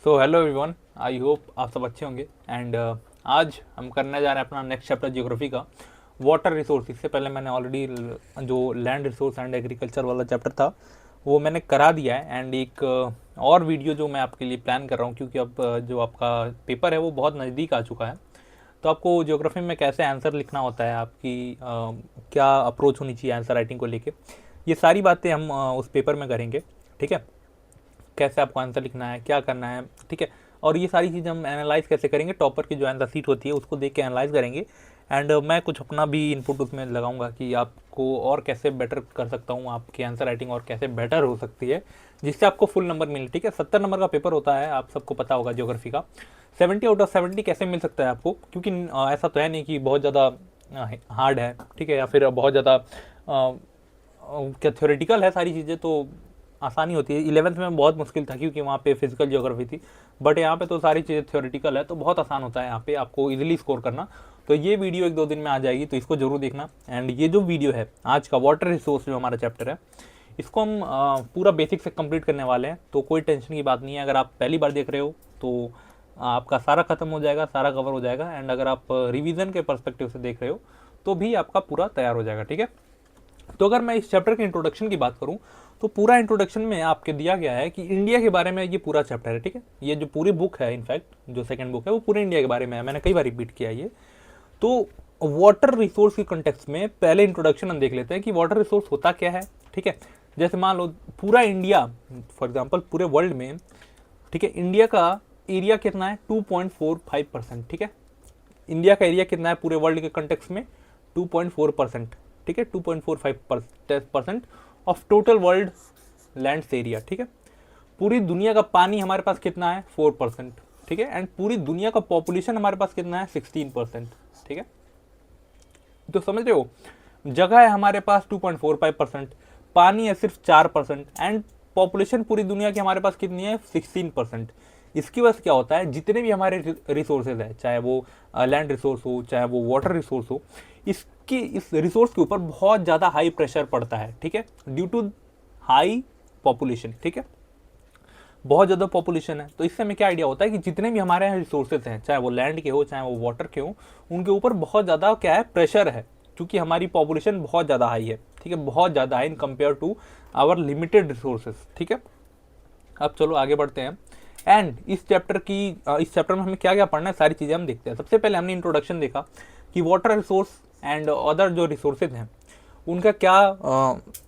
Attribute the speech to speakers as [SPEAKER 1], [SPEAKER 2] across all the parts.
[SPEAKER 1] So hello everyone, I hope आप सब अच्छे होंगे। एंड आज हम करने जा रहे हैं अपना नेक्स्ट चैप्टर जियोग्राफी का, वाटर रिसोर्स। इससे पहले मैंने ऑलरेडी जो लैंड रिसोर्स एंड एग्रीकल्चर वाला चैप्टर था वो मैंने करा दिया है। एंड एक और वीडियो जो मैं आपके लिए प्लान कर रहा हूँ, क्योंकि अब जो आपका पेपर है वो बहुत नज़दीक आ चुका है। तो आपको ज्योग्राफी में कैसे आंसर लिखना होता है, आपकी क्या अप्रोच होनी चाहिए आंसर राइटिंग को लेके, ये सारी बातें हम उस पेपर में करेंगे। ठीक है, कैसे आपको आंसर लिखना है, क्या करना है, ठीक है। और ये सारी चीज़ हम एनालाइज कैसे करेंगे, टॉपर की जो आंसर सीट होती है उसको देख के एनालाइज करेंगे। एंड मैं कुछ अपना भी इनपुट उसमें लगाऊंगा कि आपको और कैसे बेटर कर सकता हूँ, आपकी आंसर राइटिंग और कैसे बेटर हो सकती है, जिससे आपको फुल नंबर मिले। ठीक है, 70 नंबर का पेपर होता है, आप सबको पता होगा ज्योग्राफी का। 70 आउट ऑफ 70 कैसे मिल सकता है आपको, क्योंकि ऐसा तो है नहीं कि बहुत ज़्यादा हार्ड है, ठीक है, या फिर बहुत ज़्यादा क्या थ्योरेटिकल है सारी चीज़ें, तो आसानी होती है। 11th में बहुत मुश्किल था क्योंकि वहाँ पे फिजिकल ज्योग्राफी थी, बट यहाँ पे तो सारी चीज़ें थ्योरेटिकल है, तो बहुत आसान होता है यहाँ पे आपको इजीली स्कोर करना। तो ये वीडियो 1-2 दिन में आ जाएगी, तो इसको जरूर देखना। एंड ये जो वीडियो है आज का वाटर रिसोर्स जो हमारा चैप्टर है, इसको हम पूरा बेसिक से कंप्लीट करने वाले हैं, तो कोई टेंशन की बात नहीं है। अगर आप पहली बार देख रहे हो तो आपका सारा खत्म हो जाएगा, सारा कवर हो जाएगा। एंड अगर आप रिवीजन के पर्सपेक्टिव से देख रहे हो तो भी आपका पूरा तैयार हो जाएगा। ठीक है, तो अगर मैं इस चैप्टर के इंट्रोडक्शन की बात करूं तो पूरा इंट्रोडक्शन में आपके दिया गया है कि इंडिया के बारे में ये पूरा चैप्टर है। ठीक है, ये जो पूरी बुक है, इनफैक्ट जो सेकंड बुक है वो पूरे इंडिया के बारे में है, मैंने कई बार रिपीट किया ये। तो वाटर रिसोर्स के कंटेक्स्ट में पहले इंट्रोडक्शन हम देख लेते हैं कि वाटर रिसोर्स होता क्या है। ठीक है, जैसे मान लो पूरा इंडिया, फॉर एग्जाम्पल पूरे वर्ल्ड में, ठीक है, इंडिया का एरिया कितना है, 2.45%। ठीक है, इंडिया का एरिया कितना है पूरे वर्ल्ड के कंटेक्स्ट में, 2.4%। ठीक है, 2.45% of total world land area. ठीक है, पूरी दुनिया का पानी हमारे पास कितना है, 4%। ठीक है, एंड पूरी दुनिया का पॉपुलेशन हमारे पास कितना है, 16%। ठीक है, तो समझ रहे हो, जगह है हमारे पास 2.45%, पानी है सिर्फ 4%, एंड पॉपुलेशन पूरी दुनिया की हमारे पास कितनी है, 16%। इसकी वजह से क्या होता है, जितने भी हमारे रिसोर्सेज है, चाहे वो लैंड रिसोर्स हो चाहे वो वाटर रिसोर्स हो, इस रिसोर्स के ऊपर बहुत ज़्यादा हाई प्रेशर पड़ता है। ठीक है, ड्यू टू हाई पॉपुलेशन। ठीक है, बहुत ज़्यादा पॉपुलेशन है, तो इससे हमें क्या आइडिया होता है कि जितने भी हमारे यहाँ रिसोर्सेज हैं, चाहे वो लैंड के हो चाहे वो वाटर के हो, उनके ऊपर बहुत ज़्यादा क्या है, प्रेशर है, क्योंकि हमारी पॉपुलेशन बहुत ज़्यादा हाई है। ठीक है, बहुत ज़्यादा है in compare to our limited resources. ठीक है, अब चलो आगे बढ़ते हैं। एंड इस चैप्टर में हमें क्या क्या पढ़ना है, सारी चीज़ें हम देखते हैं। सबसे पहले हमने इंट्रोडक्शन देखा कि वाटर रिसोर्स एंड अदर जो रिसोर्सेज हैं उनका क्या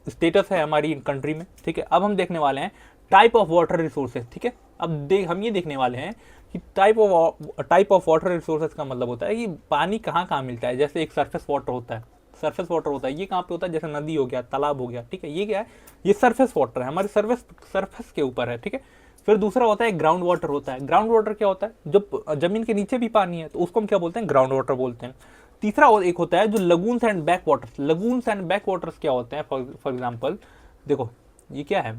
[SPEAKER 1] स्टेटस है हमारी कंट्री में। ठीक है, अब हम देखने वाले हैं टाइप ऑफ वाटर रिसोर्सेज। ठीक है, अब हम ये देखने वाले हैं कि टाइप ऑफ वाटर रिसोर्सेज का मतलब होता है कि पानी कहाँ कहाँ मिलता है। जैसे एक सरफेस वाटर होता है, ये कहाँ पे होता है, जैसे नदी हो गया, तालाब हो गया। ठीक है, ये क्या है, ये सरफेस वाटर है, हमारे सरफेस के ऊपर है। ठीक है, फिर दूसरा होता है ग्राउंड वाटर होता है। ग्राउंड वाटर क्या होता है, जब जमीन के नीचे भी पानी है तो उसको हम क्या बोलते हैं, ग्राउंड वाटर बोलते हैं। तीसरा एक होता है जो लगून्स एंड बैक वाटर्स क्या होते हैं, फॉर एग्जाम्पल देखो, ये क्या है,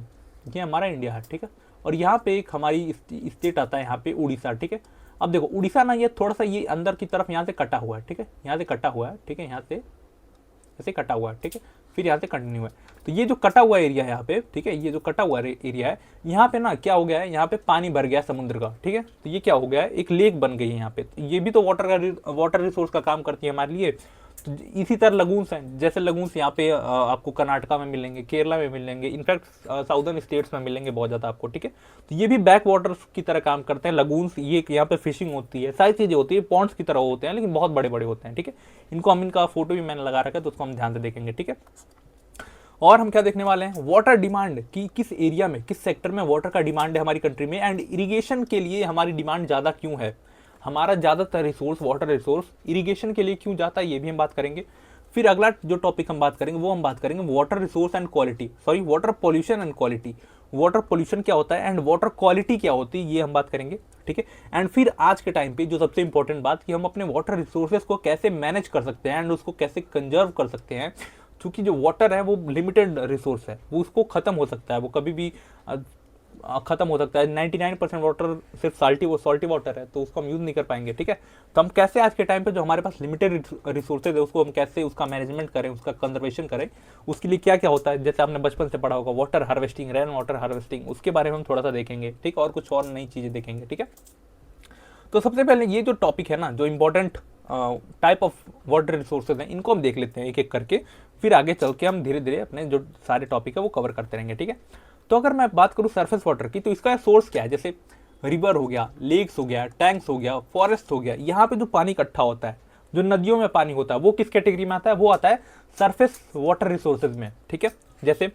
[SPEAKER 1] ये हमारा इंडिया है। ठीक है, और यहाँ पे एक हमारी स्टेट आता है, यहाँ पे उड़ीसा। ठीक है, अब देखो उड़ीसा ना, ये थोड़ा सा ये अंदर की तरफ यहाँ से कटा हुआ है। ठीक है, यहाँ से कटा हुआ है। ठीक है, यहाँ से ऐसे कटा हुआ है। ठीक है, फिर यहाँ से कंटिन्यू है। तो ये जो कटा हुआ एरिया है यहाँ पे, ठीक है, ये जो कटा हुआ एरिया है, यहाँ पे ना क्या हो गया है, यहाँ पे पानी भर गया समुद्र का। ठीक है, तो ये क्या हो गया है, एक लेक बन गई है यहाँ पे। तो ये भी तो वाटर रिसोर्स का काम करती है हमारे लिए। तो इसी तरह लगून्स हैं, जैसे लगून्स यहाँ पे आपको कर्नाटका में मिलेंगे, केरला में मिलेंगे, इनफैक्ट साउदर्न स्टेट्स में मिलेंगे बहुत ज़्यादा आपको। ठीक है, तो ये भी बैक वाटर्स की तरह काम करते हैं लगून्स। ये यहाँ पे फिशिंग होती है, सारी चीज़ें होती है, पॉन्ड्स की तरह होते हैं, लेकिन बहुत बड़े बड़े होते हैं। ठीक है, इनका फोटो भी मैंने लगा रखा है, तो उसको हम ध्यान से देखेंगे। ठीक है, और हम क्या देखने वाले हैं, वाटर डिमांड की किस एरिया में, किस सेक्टर में वाटर का डिमांड है हमारी कंट्री में, एंड इरिगेशन के लिए हमारी डिमांड ज़्यादा क्यों है, हमारा ज़्यादातर रिसोर्स वाटर रिसोर्स इरिगेशन के लिए क्यों जाता है, ये भी हम बात करेंगे। फिर अगला जो टॉपिक हम बात करेंगे वो हम बात करेंगे water resource and quality, sorry water pollution and quality. Water pollution क्या होता है एंड वाटर क्वालिटी क्या होती है, ये हम बात करेंगे। ठीक है, एंड फिर आज के टाइम पे जो सबसे इंपॉर्टेंट बात कि हम अपने वाटर रिसोर्सेज को कैसे मैनेज कर सकते हैं एंड उसको कैसे कंजर्व कर सकते हैं, क्योंकि जो वाटर है वो लिमिटेड रिसोर्स है, वो उसको खत्म हो सकता है, वो कभी भी खत्म हो सकता है। 99% वाटर सिर्फ सॉल्टी वाटर है, तो उसको हम यूज़ नहीं कर पाएंगे, ठीक है। तो हम कैसे आज के टाइम पे जो हमारे पास लिमिटेड रिसोर्सेज है उसको हम कैसे उसका मैनेजमेंट करें, उसका कंजर्वेशन करें, उसके लिए क्या क्या होता है, जैसे आपने बचपन से पढ़ा होगा water harvesting, rain water harvesting, उसके बारे में हम थोड़ा सा देखेंगे, ठीक है, और कुछ और नई चीज़ें देखेंगे, ठीक है। तो सबसे पहले ये जो टॉपिक है ना, जो important type of water resources हैं, इनको हम देख लेते हैं एक एक करके, फिर आगे चल के हम धीरे धीरे अपने जो सारे टॉपिक है वो कवर करते रहेंगे, ठीक है। तो अगर मैं बात करूँ सरफेस वाटर की, तो इसका सोर्स क्या है, जैसे रिवर हो गया, लेक्स हो गया, टैंक्स हो गया, फॉरेस्ट हो गया, यहाँ पे जो पानी इकट्ठा होता है, जो नदियों में पानी होता है, वो किस कैटेगरी में आता है, वो आता है सरफेस वाटर रिसोर्सेज में, ठीक है। जैसे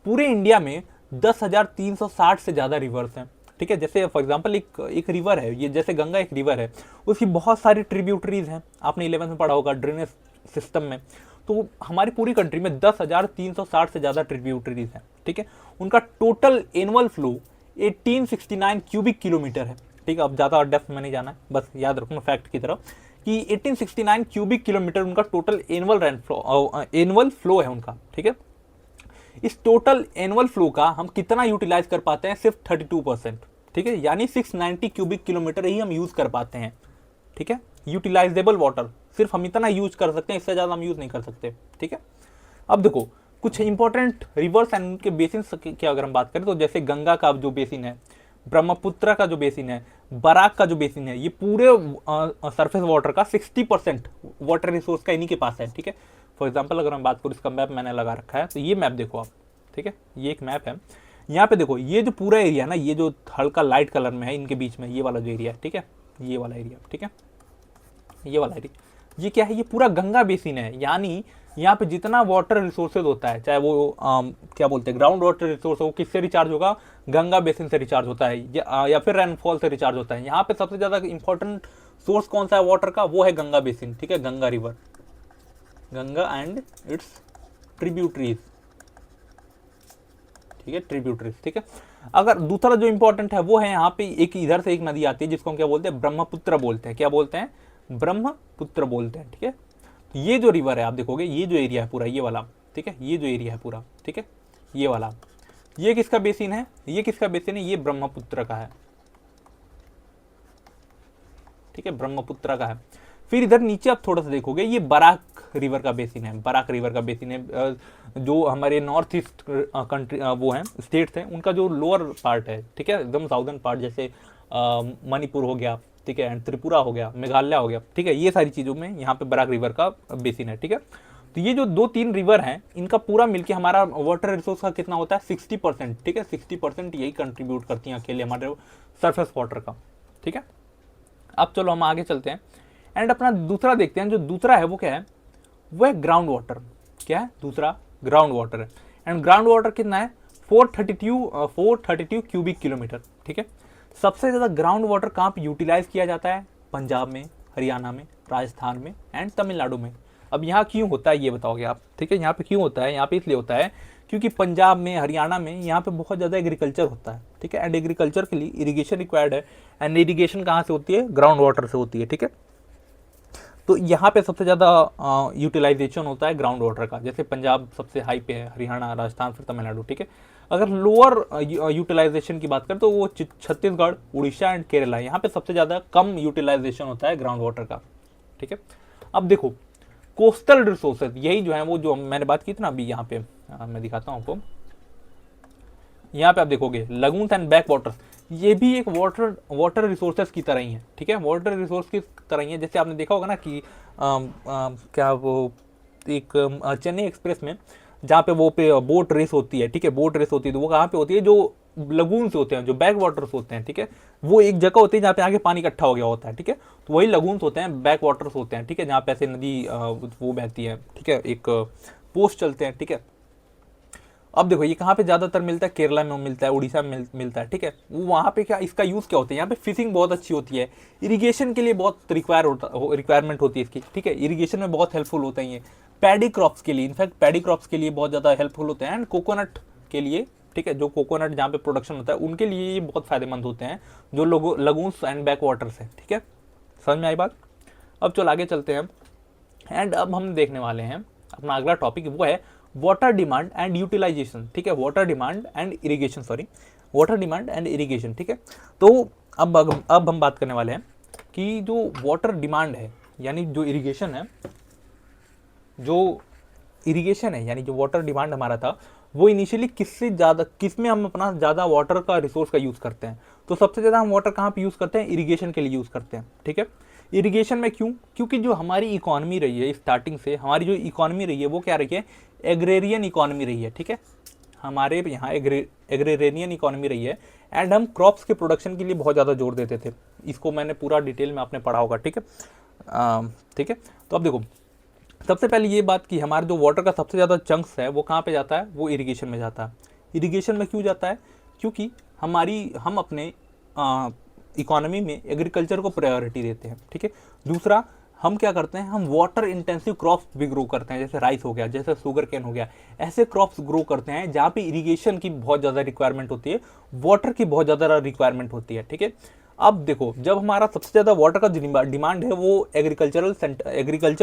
[SPEAKER 1] पूरे इंडिया में 10,360 से ज़्यादा रिवर्स हैं, ठीक है। जैसे फॉर एग्जांपल एक रिवर है, ये जैसे गंगा एक रिवर है, उसकी बहुत सारी ट्रिब्यूटरीज हैं, आपने 11th में पढ़ा होगा ड्रेनेज सिस्टम में। तो हमारी पूरी कंट्री में 10,360 से ज़्यादा ट्रिब्यूटरीज हैं, ठीक है। उनका total annual flow 1869 cubic kilometre है, ठीक है। अब ज़्यादा डेप्थ में नहीं जाना है, बस याद रखूँगा फैक्ट की तरफ कि 1869 क्यूबिक किलोमीटर उनका टोटल एनुअल फ्लो है उनका, ठीक है। इस टोटल एनुअल फ्लो का हम कितना यूटिलाइज कर पाते हैं, सिर्फ 32%, ठीक है। यानी 690 क्यूबिक किलोमीटर ही हम यूज कर पाते हैं, ठीक है। यूटिलाइजेबल वाटर सिर्फ हम इतना यूज कर सकते हैं, इससे ज्यादा हम यूज नहीं कर सकते, ठीक है। अब देखो कुछ इंपॉर्टेंट रिवर्स एंड उनके बेसिन की अगर हम बात करें, तो जैसे गंगा का जो बेसिन है, ब्रह्मपुत्र का जो बेसिन है, बराक का जो बेसिन है, ये पूरे सरफेस वाटर का 60% वाटर रिसोर्स का इन्हीं के पास है, ठीक है। फॉर एग्जाम्पल अगर हम बात करूँ, इसका मैप मैंने लगा रखा है, तो ये मैप देखो आप, ठीक है, ये एक मैप है। यहाँ पे देखो ये जो पूरा एरिया ना, ये जो हल्का लाइट कलर में है, इनके बीच में ये वाला जो एरिया है, ठीक है, ये वाला एरिया, ठीक है, ये वाला एरिया, ये क्या है, ये पूरा गंगा बेसिन है। यानी यहाँ पे जितना वाटर रिसोर्सेज होता है, चाहे वो क्या बोलते हैं ग्राउंड वाटर रिसोर्स हो, किससे रिचार्ज होगा, गंगा बेसिन से रिचार्ज होता है, या फिर रेनफॉल से रिचार्ज होता है। यहाँ पे सबसे ज्यादा इंपॉर्टेंट सोर्स कौन सा है वाटर का, वो है गंगा बेसिन, ठीक है, Ganga river, Ganga and it's tributaries, ठीक है, ट्रिब्यूटरीज, ठीक है। अगर दूसरा जो इंपॉर्टेंट है वो है, यहाँ पे एक इधर से एक नदी आती है जिसको हम क्या बोलते हैं, ब्रह्मपुत्र बोलते हैं, क्या बोलते हैं, ब्रह्मपुत्र बोलते हैं, ठीक है। तो ये जो रिवर है आप देखोगे, ये जो एरिया है पूरा, ये वाला, ठीक है, ये जो एरिया है पूरा, ठीक है, ये वाला, ये किसका बेसिन है, ये किसका बेसिन है, ये ब्रह्मपुत्र का है, ठीक है, ब्रह्मपुत्र का है। फिर इधर नीचे आप थोड़ा सा देखोगे, ये बराक रिवर का बेसिन है, बराक रिवर का बेसिन है। जो हमारे नॉर्थ ईस्ट कंट्री वो हैं स्टेट्स हैं, उनका जो लोअर पार्ट है, ठीक है, एकदम साउदर्न पार्ट, जैसे मणिपुर हो गया, ठीक है, एंड त्रिपुरा हो गया, मेघालय हो गया, ठीक है, ये सारी चीज़ों में यहाँ पे बराक रिवर का बेसिन है, ठीक है। तो ये जो 2-3 रिवर हैं, इनका पूरा मिलके हमारा वाटर रिसोर्स का कितना होता है, 60%, ठीक है, 60% यही कंट्रीब्यूट करती हैं अकेले हमारे सरफेस वाटर का, ठीक है। अब चलो हम आगे चलते हैं एंड अपना दूसरा देखते हैं। जो दूसरा है वो क्या है, वो है ग्राउंड वाटर। क्या है दूसरा, ग्राउंड वाटर है। एंड ग्राउंड वाटर कितना है, 432 क्यूबिक किलोमीटर, ठीक है। सबसे ज़्यादा ग्राउंड वाटर कहाँ पे यूटिलाइज किया जाता है, पंजाब में, हरियाणा में, राजस्थान में एंड तमिलनाडु में। अब यहाँ क्यों होता है ये बताओगे आप, ठीक है। यहाँ पे क्यों होता है, यहाँ पे इसलिए होता है क्योंकि पंजाब में, हरियाणा में, यहाँ पे बहुत ज़्यादा एग्रीकल्चर होता है, ठीक है। एंड एग्रीकल्चर के लिए इरिगेशन रिक्वायर्ड है, एंड इरिगेशन कहाँ से होती है, ग्राउंड वाटर से होती है, ठीक है। तो यहाँ पे सबसे ज़्यादा यूटिलाइजेशन होता है ग्राउंड वाटर का। जैसे पंजाब सबसे हाई पे है, हरियाणा, राजस्थान, फिर तमिलनाडु, ठीक है। अगर लोअर यूटिलाइजेशन की बात करें तो वो छत्तीसगढ़, उड़ीसा एंड केरला, यहाँ पे सबसे ज़्यादा कम यूटिलाइजेशन होता है ग्राउंड वाटर का, ठीक है। अब देखो कोस्टल रिसोर्सेज, यही जो है वो जो मैंने बात की थी ना अभी, यहाँ पे मैं दिखाता हूँ आपको। यहाँ पे आप देखोगे लगून्स एंड बैक वाटर्स, ये भी एक वाटर रिसोर्सेज की तरह ही है, ठीक है, वाटर रिसोर्स की तरह ही है। जैसे आपने देखा होगा ना कि क्या वो एक चेन्नई एक्सप्रेस में जहाँ पे वो पे बोट रेस होती है, ठीक है, बोट रेस होती है, तो वो कहाँ पे होती है, जो लगून्स होते हैं, जो बैक वाटर्स होते हैं, ठीक है, वो एक जगह होती है जहाँ पे आगे पानी इकट्ठा हो गया होता है, ठीक है। तो वही लगून्स होते हैं, बैक वाटर्स होते हैं, ठीक है, जहाँ पे ऐसे नदी वो बहती है, ठीक है, एक पोस्ट चलते हैं, ठीक है। अब देखो ये कहाँ पे ज़्यादातर मिलता है, केरला में मिलता है, उड़ीसा में मिलता है, ठीक है। वो वहाँ पे क्या इसका यूज़ क्या होता है, यहाँ पे फिशिंग बहुत अच्छी होती है, इरिगेशन के लिए बहुत रिक्वायरमेंट होती है इसकी, ठीक है, इरिगेशन में बहुत हेल्पफुल होता है ये। पैडी क्रॉप्स के लिए, इनफैक्ट पैडी क्रॉप्स के लिए बहुत ज़्यादा हेल्पफुल होते हैं, एंड कोकोनट के लिए, ठीक है, जो कोकोनट जहाँ पे प्रोडक्शन होता है उनके लिए ये बहुत फायदेमंद होते हैं, जो लगून्स एंड बैक वाटर्स है, ठीक है। समझ में आई बात। अब चलो आगे चलते हैं एंड अब हम देखने वाले हैं अपना अगला टॉपिक, वो है वाटर डिमांड एंड यूटिलाइजेशन, ठीक है, water demand and irrigation, sorry, water demand and irrigation, ठीक है। तो अब हम बात करने वाले हैं कि जो वाटर डिमांड है यानी जो इरिगेशन है, यानी जो वाटर डिमांड हमारा था वो इनिशियली किससे ज़्यादा, किस में हम अपना ज़्यादा वाटर का रिसोर्स का यूज़ करते हैं। तो सबसे ज़्यादा हम वाटर कहाँ पे यूज़ करते हैं, इरिगेशन के लिए यूज़ करते हैं, ठीक है। इरिगेशन में क्यों, क्योंकि जो हमारी इकोनॉमी रही है स्टार्टिंग से, हमारी जो इकोनॉमी रही है वो क्या रही है, एग्रेरियन इकोनॉमी रही है, ठीक है। हमारे यहाँ एग्रेरियन इकोनॉमी रही है एंड हम क्रॉप्स के प्रोडक्शन के लिए बहुत ज़्यादा जोर देते थे। इसको मैंने पूरा डिटेल में आपने पढ़ा होगा, ठीक है। ठीक है, तो अब देखो सबसे पहले ये बात कि हमारे जो वाटर का सबसे ज़्यादा चंक्स है वो कहाँ पे जाता है, वो इरिगेशन में जाता है। इरिगेशन में क्यों जाता है, क्योंकि हम अपने इकोनॉमी में एग्रीकल्चर को प्रायोरिटी देते हैं, ठीक है। दूसरा, हम क्या करते हैं, हम वाटर इंटेंसिव क्रॉप्स भी ग्रो करते हैं, जैसे राइस हो गया, जैसे शुगर केन हो गया, ऐसे क्रॉप्स ग्रो करते हैं जहाँ पे इरिगेशन की बहुत ज़्यादा रिक्वायरमेंट होती है, वाटर की बहुत ज़्यादा रिक्वायरमेंट होती है, ठीक है। अब देखो जब हमारा सबसे ज़्यादा वाटर का डिमांड है वो एग्रीकल्चर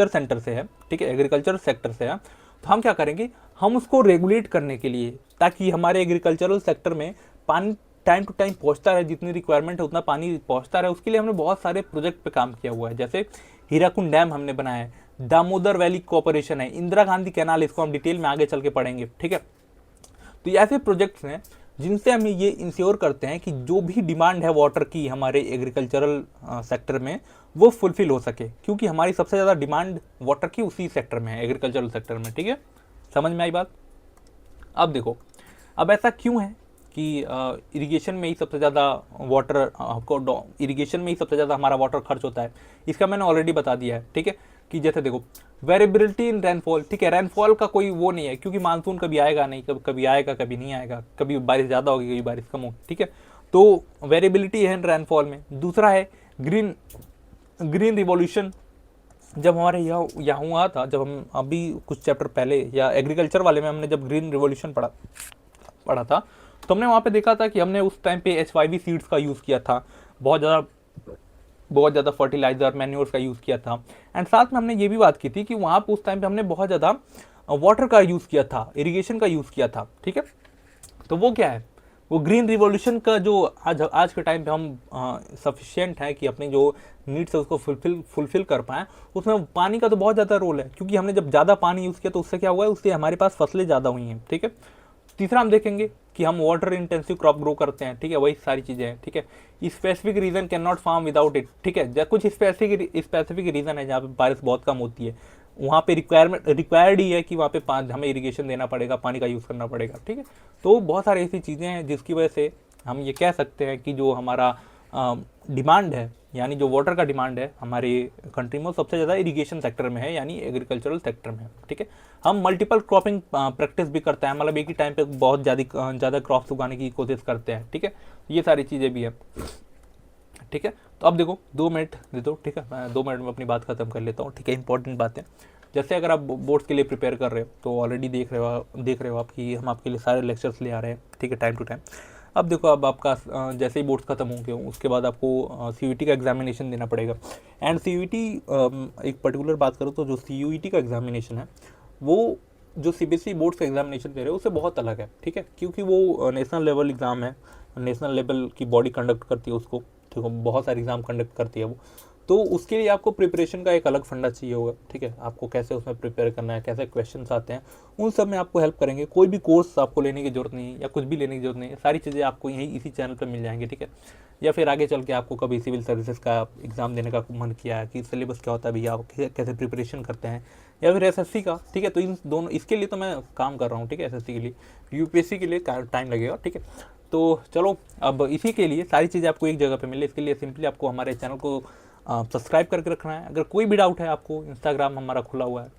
[SPEAKER 1] सेंटर से है, ठीक है, एग्रीकल्चर सेक्टर से है, तो हम क्या करेंगे, हम उसको रेगुलेट करने के लिए, ताकि हमारे एग्रीकल्चरल सेक्टर में पानी टाइम टू टाइम पहुंचता रहे, जितनी रिक्वायरमेंट है उतना पानी पहुंचता रहे, उसके लिए हमने बहुत सारे प्रोजेक्ट पे काम किया हुआ है। जैसे हीराकुंड डैम हमने बनाया है, दामोदर वैली कॉर्पोरेशन है, इंदिरा गांधी कैनाल, इसको हम डिटेल में आगे चल के पढ़ेंगे, ठीक है। तो ये ऐसे प्रोजेक्ट्स हैं जिनसे हम ये इंश्योर करते हैं कि जो भी डिमांड है वाटर की हमारे एग्रीकल्चरल सेक्टर में वो फुलफिल हो सके, क्योंकि हमारी सबसे ज़्यादा डिमांड वाटर की उसी सेक्टर में है, एग्रीकल्चरल सेक्टर में, ठीक है। समझ में आई बात। अब देखो, अब ऐसा क्यों है कि इरिगेशन में ही सबसे ज़्यादा वाटर आपको, इरिगेशन में ही सबसे ज़्यादा हमारा वाटर खर्च होता है, इसका मैंने ऑलरेडी बता दिया है, ठीक है। कि जैसे देखो वेरिएबिलिटी इन रेनफॉल, ठीक है, रेनफॉल का कोई वो नहीं है, क्योंकि मानसून कभी आएगा नहीं, कभी आएगा कभी नहीं आएगा, कभी बारिश ज़्यादा होगी कभी बारिश कम होगी, ठीक है। तो वेरिएबिलिटी है रेनफॉल में। दूसरा है ग्रीन रिवॉल्यूशन, जब हमारे यहाँ हुआ था, जब हम अभी कुछ चैप्टर पहले या एग्रीकल्चर वाले में हमने जब ग्रीन रिवॉल्यूशन पढ़ा था, तो हमने वहाँ पे देखा था कि हमने उस टाइम पे HYV सीड्स का यूज़ किया था, बहुत ज़्यादा फर्टिलाइजर मैन्योर्स का यूज़ किया था। एंड साथ में हमने ये भी बात की थी कि वहाँ पे उस टाइम पे हमने बहुत ज़्यादा वाटर का यूज़ किया था, इरिगेशन का यूज़ किया था, ठीक है। तो वो क्या है, वो ग्रीन रिवॉल्यूशन का जो आज के टाइम पे हम सफिशिएंट है कि अपनी जो नीड्स है उसको फुलफिल कर पाएँ, उसमें पानी का तो बहुत ज़्यादा रोल है, क्योंकि हमने जब ज़्यादा पानी यूज़ किया तो उससे क्या हुआ है, उससे हमारे पास फसलें ज़्यादा हुई हैं, ठीक है। तीसरा हम देखेंगे कि हम वाटर इंटेंसिव क्रॉप ग्रो करते हैं, ठीक है, वही सारी चीज़ें हैं, ठीक है। Specific region can not form without it, ठीक है, कुछ स्पेसिफिक रीजन है जहाँ पे बारिश बहुत कम होती है, वहाँ पे रिक्वायर्ड ही है कि वहाँ पे हमें इरिगेशन देना पड़ेगा, पानी का यूज़ करना पड़ेगा, ठीक है। तो बहुत सारी ऐसी चीज़ें हैं जिसकी वजह से हम ये कह सकते हैं कि जो हमारा डिमांड है, यानी जो वाटर का डिमांड है हमारे कंट्री में, सबसे ज़्यादा इरिगेशन सेक्टर में है, यानी एग्रीकल्चरल सेक्टर में है, ठीक है। हम मल्टीपल क्रॉपिंग प्रैक्टिस भी करते हैं, मतलब एक ही टाइम पे बहुत ज़्यादा क्रॉप्स उगाने की कोशिश करते हैं, ठीक है। ये सारी चीज़ें भी है, ठीक है। तो अब देखो 2 मिनट दे दो, ठीक है, मैं 2 मिनट में अपनी बात खत्म कर लेता हूँ, ठीक है। इंपॉर्टेंट बातें, जैसे अगर आप बोर्ड्स के लिए प्रिपेयर कर रहे हो तो ऑलरेडी देख रहे हो आप कि हम आपके लिए सारे लेक्चर्स ले आ रहे हैं, ठीक है, टाइम टू टाइम। अब देखो, अब आपका जैसे ही बोर्ड्स खत्म होंगे उसके बाद आपको CUET का एग्जामिनेशन देना पड़ेगा। एंड CUET, एक पर्टिकुलर बात करो तो जो CUET का एग्जामिनेशन है वो जो CBSE बोर्ड्स का एग्जामिनेशन दे रहे हो उससे बहुत अलग है, ठीक है, क्योंकि वो नेशनल लेवल एग्ज़ाम है, नेशनल लेवल की बॉडी कंडक्ट करती है उसको, ठीक है, बहुत सारे एग्ज़ाम कंडक्ट करती है वो। तो उसके लिए आपको प्रिपरेशन का एक अलग फंडा चाहिए होगा, ठीक है, आपको कैसे उसमें प्रिपेयर करना है, कैसे क्वेश्चंस आते हैं, उन सब में आपको हेल्प करेंगे। कोई भी कोर्स आपको लेने की जरूरत नहीं है या कुछ भी लेने की जरूरत नहीं है, सारी चीज़ें आपको यहीं इसी चैनल पर मिल जाएंगी, ठीक है। या फिर आगे चल के आपको कभी सिविल सर्विसेज का एग्ज़ाम देने का मन किया है कि सिलेबस क्या होता है भैया, आप कैसे प्रिपरेशन करते हैं, या फिर SSC का, ठीक है, तो इन दोनों इसके लिए तो मैं काम कर रहा हूँ, ठीक है। SSC के लिए, UPSC के लिए टाइम लगेगा, ठीक है। तो चलो, अब इसी के लिए सारी चीज़ें आपको एक जगह पे मिले, इसके लिए सिंपली आपको हमारे चैनल को सब्सक्राइब करके रखना है। अगर कोई भी डाउट है आपको, इंस्टाग्राम हमारा खुला हुआ है,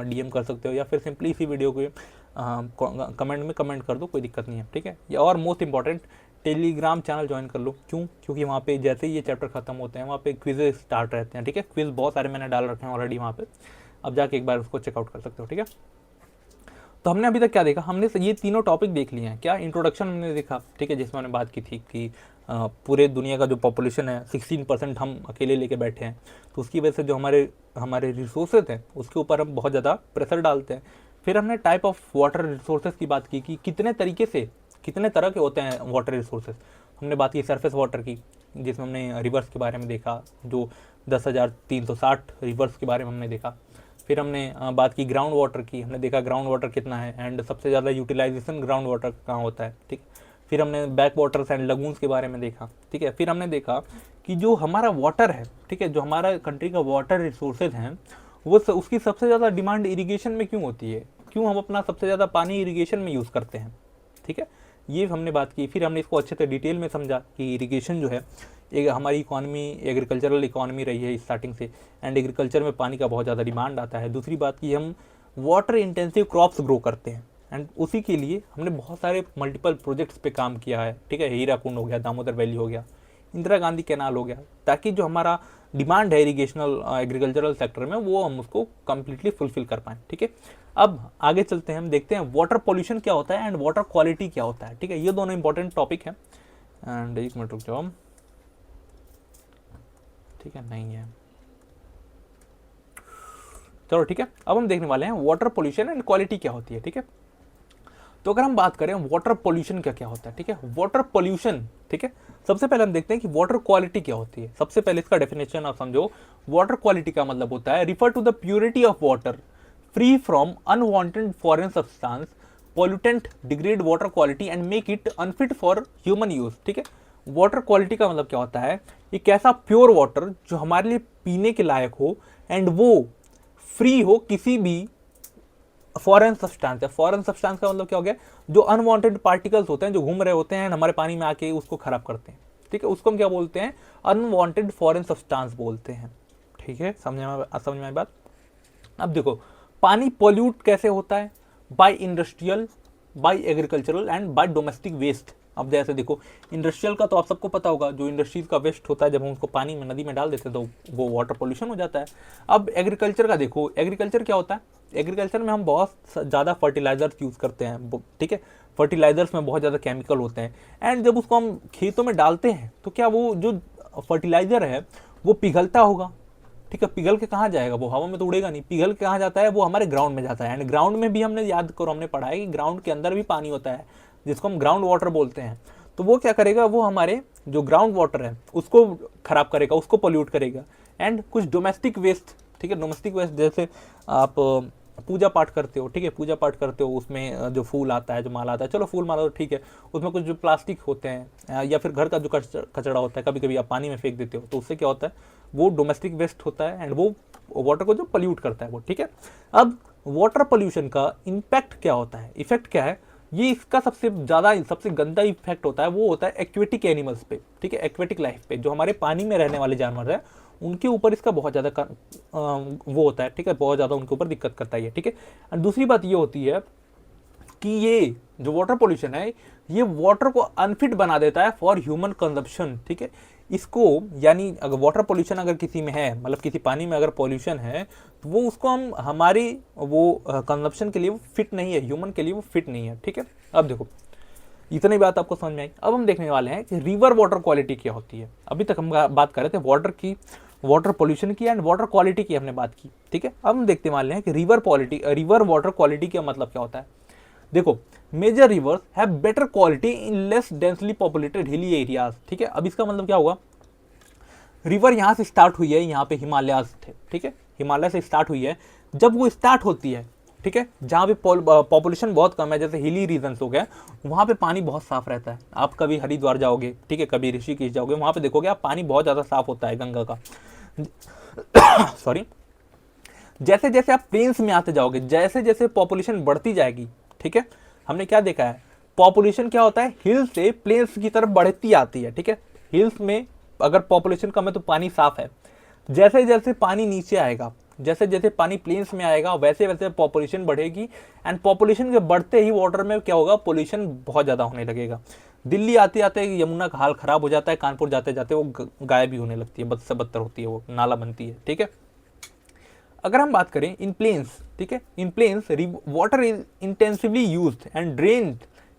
[SPEAKER 1] DM कर सकते हो, या फिर सिंपली इसी वीडियो को कमेंट में कमेंट कर दो, कोई दिक्कत नहीं है, ठीक है। या और most important, Telegram channel join कर लो। क्यों? क्योंकि वहाँ पे जैसे ही ये चैप्टर खत्म होते हैं वहाँ पे क्विज़ स्टार्ट रहते हैं, ठीक है। क्विज़ बहुत सारे मैंने डाल रखे हैं ऑलरेडी वहाँ पे, अब जाके एक बार उसको चेकआउट कर सकते हो, ठीक है। तो हमने अभी तक क्या देखा, हमने ये तीनों टॉपिक देख लिए हैं। क्या इंट्रोडक्शन हमने देखा, ठीक है, जिसमें हमने बात की थी कि पूरे दुनिया का जो पॉपुलेशन है 16% हम अकेले लेके बैठे हैं, तो उसकी वजह से जो हमारे रिसोर्सेज हैं उसके ऊपर हम बहुत ज़्यादा प्रेशर डालते हैं। फिर हमने टाइप ऑफ वाटर रिसोर्सेज की बात की कि कितने तरीके से, कितने तरह के होते हैं वाटर रिसोर्सेज। हमने बात की सरफेस वाटर की, जिसमें हमने रिवर्स के बारे में देखा, जो 10,360 रिवर्स के बारे में हमने देखा। फिर हमने बात की ग्राउंड वाटर की, हमने देखा ग्राउंड वाटर कितना है एंड सबसे ज़्यादा यूटिलाइजेशन ग्राउंड वाटर कहाँ होता है, ठीक। फिर हमने बैक वाटर्स एंड लगून्स के बारे में देखा, ठीक है। फिर हमने देखा कि जो हमारा वाटर है, ठीक है, जो हमारा कंट्री का वाटर रिसोर्सेज हैं, वो उसकी सबसे ज़्यादा डिमांड इरिगेशन में क्यों होती है, क्यों हम अपना सबसे ज़्यादा पानी इरिगेशन में यूज़ करते हैं, ठीक है, ये हमने बात की। फिर हमने इसको अच्छे से डिटेल में समझा कि इरिगेशन जो है एक हमारी इकॉनमी एग्रीकल्चरल इकॉनमी रही है स्टार्टिंग से, एंड एग्रीकल्चर में पानी का बहुत ज़्यादा डिमांड आता है। दूसरी बात की हम वाटर इंटेंसिव क्रॉप्स ग्रो करते हैं, एंड उसी के लिए हमने बहुत सारे मल्टीपल प्रोजेक्ट्स पे काम किया है, ठीक है। हीराकुंड हो गया, दामोदर वैली हो गया, इंदिरा गांधी कैनाल हो गया, ताकि जो हमारा डिमांड है इरिगेशनल एग्रीकल्चरल सेक्टर में वो हम उसको कम्प्लीटली फुलफिल कर पाएँ, ठीक है। अब आगे चलते हैं, हम देखते हैं वाटर पॉल्यूशन क्या होता है एंड वाटर क्वालिटी क्या होता है, ठीक है। ये दोनों इंपॉर्टेंट टॉपिक हैं। एंड एक मिनट रुक जाओ, ठीक है, नहीं है, चलो ठीक है। अब हम देखने वाले हैं वाटर पोल्यूशन एंड क्वालिटी क्या होती है, ठीक है। तो अगर हम बात करें वाटर पोल्यूशन क्या क्या होता है, ठीक है, वाटर पोल्यूशन, ठीक है, सबसे पहले हम देखते हैं कि वाटर क्वालिटी क्या होती है। सबसे पहले इसका डेफिनेशन आप समझो। वाटर क्वालिटी का मतलब होता है refer to the purity of water free from unwanted foreign substance pollutant degrade water quality and make it unfit for human use, ठीक है। वाटर क्वालिटी का मतलब क्या होता है, एक ऐसा प्योर वाटर जो हमारे लिए पीने के लायक हो एंड वो फ्री हो किसी भी फॉरेन सब्सटेंस है। फॉरेन सब्सटेंस का मतलब क्या हो गया, जो अनवांटेड पार्टिकल्स होते हैं जो घूम रहे होते हैं हमारे पानी में आके उसको खराब करते हैं, ठीक है, उसको हम क्या बोलते हैं, अनवांटेड फॉरेन सब्सटेंस बोलते हैं, ठीक है। समझ में आई बात। अब देखो पानी पोल्यूट कैसे होता है, by industrial, by agricultural and by domestic waste. अब जैसे देखो इंडस्ट्रियल का तो आप सबको पता होगा, जो इंडस्ट्रीज का वेस्ट होता है जब हम उसको पानी में नदी में डाल देते हैं तो वो वाटर पोल्यूशन हो जाता है। अब एग्रीकल्चर का देखो, एग्रीकल्चर क्या होता है, एग्रीकल्चर में हम बहुत ज़्यादा फर्टिलाइजर्स यूज़ करते हैं, ठीक है। फर्टिलाइजर्स में बहुत ज़्यादा केमिकल होते हैं एंड जब उसको हम खेतों में डालते हैं तो क्या वो जो फर्टिलाइजर है वो पिघलता होगा, ठीक है। पिघल के कहाँ जाएगा, वो हवा में तो उड़ेगा नहीं, पिघल के कहाँ जाता है, वो हमारे ग्राउंड में जाता है। एंड ग्राउंड में भी हमने याद करो, हमने पढ़ा है कि ग्राउंड के अंदर भी पानी होता है जिसको हम ग्राउंड वाटर बोलते हैं। तो वो क्या करेगा, वो हमारे जो ग्राउंड वाटर है उसको खराब करेगा, उसको पोल्यूट करेगा। एंड कुछ डोमेस्टिक वेस्ट, ठीक है, डोमेस्टिक वेस्ट जैसे आप पूजा पाठ करते हो, ठीक है, पूजा पाठ करते हो, उसमें जो फूल आता है, जो माला आता है, चलो फूल माला तो ठीक है, उसमें कुछ जो प्लास्टिक होते हैं या फिर घर का जो कचरा होता है, कभी कभी आप पानी में फेंक देते हो, तो उससे क्या होता है, वो डोमेस्टिक वेस्ट होता है एंड वो वाटर को जो पोल्यूट करता है वो, ठीक है। अब वाटर पोल्यूशन का इम्पैक्ट क्या होता है, इफेक्ट क्या है, ये इसका सबसे ज़्यादा सबसे गंदा इफेक्ट होता है, वो होता है एक्वेटिक एनिमल्स पे, ठीक है, एक्वेटिक लाइफ पे, जो हमारे पानी में रहने वाले जानवर हैं उनके ऊपर इसका बहुत ज़्यादा वो होता है, ठीक है, बहुत ज़्यादा उनके ऊपर दिक्कत करता है ये, ठीक है। और दूसरी बात ये होती है कि ये जो वाटर पोल्यूशन है ये वाटर को अनफिट बना देता है फॉर ह्यूमन कंजप्शन, ठीक है। इसको यानी अगर वाटर पोल्यूशन अगर किसी में है, मतलब किसी पानी में अगर पोल्यूशन है तो वो उसको हम हमारी वो कंजप्शन के लिए वो फिट नहीं है, ह्यूमन के लिए वो फिट नहीं है, ठीक है। अब देखो इतनी बात आपको समझ में आई। अब हम देखने वाले हैं कि रिवर वाटर क्वालिटी क्या होती है। अभी तक हम बात कर रहे थे वाटर की, वाटर पोल्यूशन की एंड वाटर क्वालिटी की हमने बात की, ठीक है। अब हम देखते वाले हैं कि रिवर वाटर क्वालिटी का मतलब क्या होता है। देखो major rivers have better quality in less densely populated hilly areas, ठीक है। अब इसका मतलब क्या हुआ, रिवर यहाँ से स्टार्ट हुई है, यहाँ पे हिमालय थे, ठीक है, हिमालय से स्टार्ट हुई है, जब वो स्टार्ट होती है, ठीक है, जहाँ पे पॉपुलेशन बहुत कम है, जैसे हिली रीजन्स हो गए, वहाँ पे पानी बहुत साफ रहता है। आप कभी हरिद्वार जाओगे, ठीक है, कभी ऋषिकेश जाओगे, वहाँ पे देखोगे आप पानी बहुत ज़्यादा साफ होता है गंगा का सॉरी। जैसे जैसे आप प्लेन्स में आते जाओगे, जैसे जैसे पॉपुलेशन बढ़ती जाएगी, ठीक है, हमने क्या देखा है, पॉपुलेशन क्या होता है, हिल्स से प्लेन्स की तरफ बढ़ती आती है, ठीक है। हिल्स में अगर पॉपुलेशन कम है तो पानी साफ है, जैसे जैसे पानी नीचे आएगा, जैसे जैसे पानी प्लेन्स में आएगा वैसे वैसे पॉपुलेशन बढ़ेगी एंड पॉपुलेशन के बढ़ते ही वाटर में क्या होगा, पोल्यूशन बहुत ज़्यादा होने लगेगा। दिल्ली आते आते यमुना का हाल खराब हो जाता है, कानपुर जाते जाते वो गायब भी होने लगती है, बद से बदतर होती है, वो नाला बनती है, ठीक है। अगर हम बात करें इन प्लेन्स, ठीक है, in plains water is intensively used and drained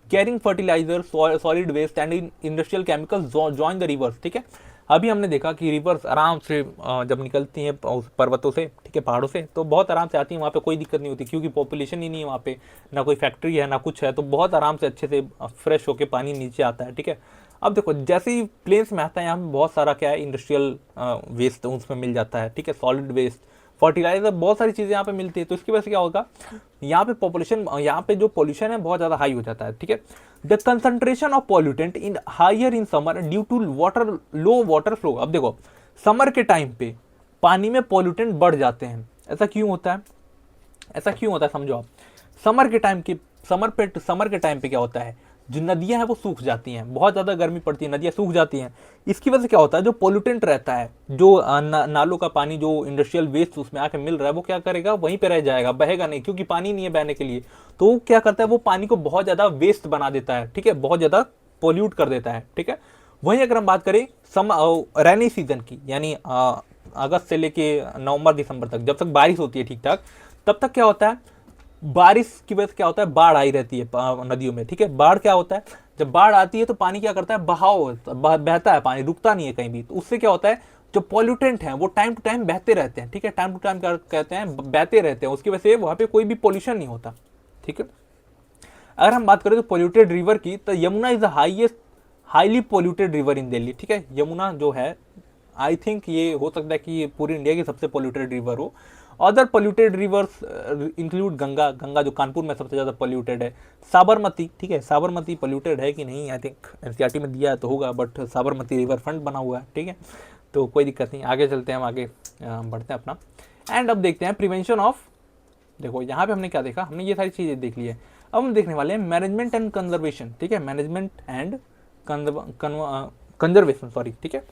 [SPEAKER 1] carrying fertiliser, solid waste and industrial chemicals join the rivers, ठीक है। अभी हमने देखा कि रिवर्स आराम से जब निकलती हैं उस पर्वतों से, ठीक है, पहाड़ों से, तो बहुत आराम से आती हैं, वहाँ पे कोई दिक्कत नहीं होती क्योंकि पॉपुलेशन ही नहीं है वहाँ पे, ना कोई फैक्ट्री है ना कुछ है, तो बहुत आराम से अच्छे से फ्रेश होके पानी नीचे आता है, ठीक है। अब देखो जैसे ही प्लेन्स में आता है यहाँ पे बहुत सारा क्या है, इंडस्ट्रियल वेस्ट उसमें मिल जाता है, ठीक है, सॉलिड वेस्ट, फर्टिलाइजर, बहुत सारी चीज़ें यहाँ पे मिलती है, तो इसकी वजह से क्या होगा, यहाँ पे पॉपुलेशन, यहाँ पे जो पॉल्यूशन है बहुत ज़्यादा हाई हो जाता है, ठीक है। The concentration of pollutant in higher in summer due to water low water flow. अब देखो समर के टाइम पे पानी में पॉल्यूटेंट बढ़ जाते हैं, ऐसा क्यों होता है, ऐसा क्यों होता है समझो आप। समर के टाइम पे क्या होता है, जो नदियां हैं वो सूख जाती हैं, बहुत ज़्यादा गर्मी पड़ती है, नदियां सूख जाती हैं। इसकी वजह से क्या होता है, जो पोल्यूटेंट रहता है, जो नालों का पानी, जो इंडस्ट्रियल वेस्ट उसमें आके मिल रहा है, वो क्या करेगा, वहीं पे रह जाएगा, बहेगा नहीं, क्योंकि पानी नहीं है बहने के लिए। तो वो क्या करता है, वो पानी को बहुत ज़्यादा वेस्ट बना देता है, ठीक है, बहुत ज़्यादा पोल्यूट कर देता है, ठीक है। वहीं अगर हम बात करें रैनी सीजन की, यानी अगस्त से लेके नवंबर दिसंबर तक, जब तक बारिश होती है ठीक ठाक, तब तक क्या होता है, बारिश की वजह से क्या होता है, बाढ़ आई रहती है नदियों में, ठीक है। बाढ़ क्या होता है, जब बाढ़ आती है तो पानी क्या करता है, बहता है, पानी रुकता नहीं है कहीं भी, तो उससे क्या होता है, जो पॉल्यूटेंट हैं वो टाइम टू टाइम बहते रहते हैं, ठीक है, टाइम टू टाइम क्या कहते हैं, बहते रहते हैं, उसकी वजह से वहाँ पे कोई भी पॉल्यूशन नहीं होता, ठीक है। अगर हम बात करें तो पोल्यूटेड रिवर की, तो Yamuna is the highest highly polluted river in Delhi, ठीक है। यमुना जो है, आई थिंक ये हो सकता है कि ये पूरी इंडिया की सबसे पोल्यूटेड रिवर हो। Other polluted reverse include Ganga, Ganga जो कानपुर में सबसे ज़्यादा पोल्यूटेड है, साबरमती, ठीक है, साबरमती पोल्यूटेड है कि नहीं, आई थिंक एनसीईआरटी में दिया है तो होगा, बट साबरमती रिवर फ्रंट बना हुआ है, ठीक है, तो कोई दिक्कत नहीं। आगे चलते हैं, हम आगे बढ़ते हैं अपना, एंड अब देखते हैं प्रिवेंशन ऑफ। देखो यहाँ पे हमने क्या देखा, हमने ये सारी चीज़ें देख ली है। अब हम देखने वाले हैं मैनेजमेंट एंड कंजर्वेशन, ठीक है, मैनेजमेंट एंड कंजर्वेशन, सॉरी, ठीक है।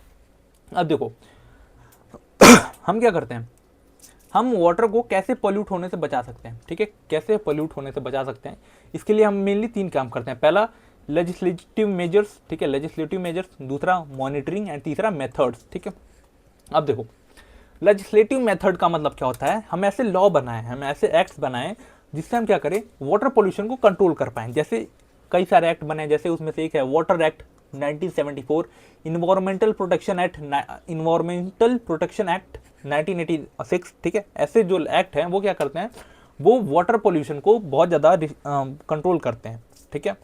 [SPEAKER 1] अब देखो हम क्या करते हैं, हम वाटर को कैसे पोल्यूट होने से बचा सकते हैं, ठीक है, कैसे पोल्यूट होने से बचा सकते हैं, इसके लिए हम मेनली 3 काम करते हैं। पहला लेजिस्लेटिव मेजर्स, ठीक है, लेजिस्लेटिव मेजर्स, दूसरा मॉनिटरिंग, एंड तीसरा मेथड्स, ठीक है। अब देखो लेजिस्लेटिव मेथड का मतलब क्या होता है, हम ऐसे लॉ बनाएं, हम ऐसे एक्ट्स बनाएं जिससे हम क्या करें, वाटर पोल्यूशन को कंट्रोल कर पाएं। जैसे कई सारे एक्ट बने, जैसे उसमें से एक है water act 1974, environmental protection act 1986, ठीक है। ऐसे जो एक्ट हैं वो क्या करते हैं, वो वाटर पोल्यूशन को बहुत ज़्यादा कंट्रोल करते हैं, ठीक है।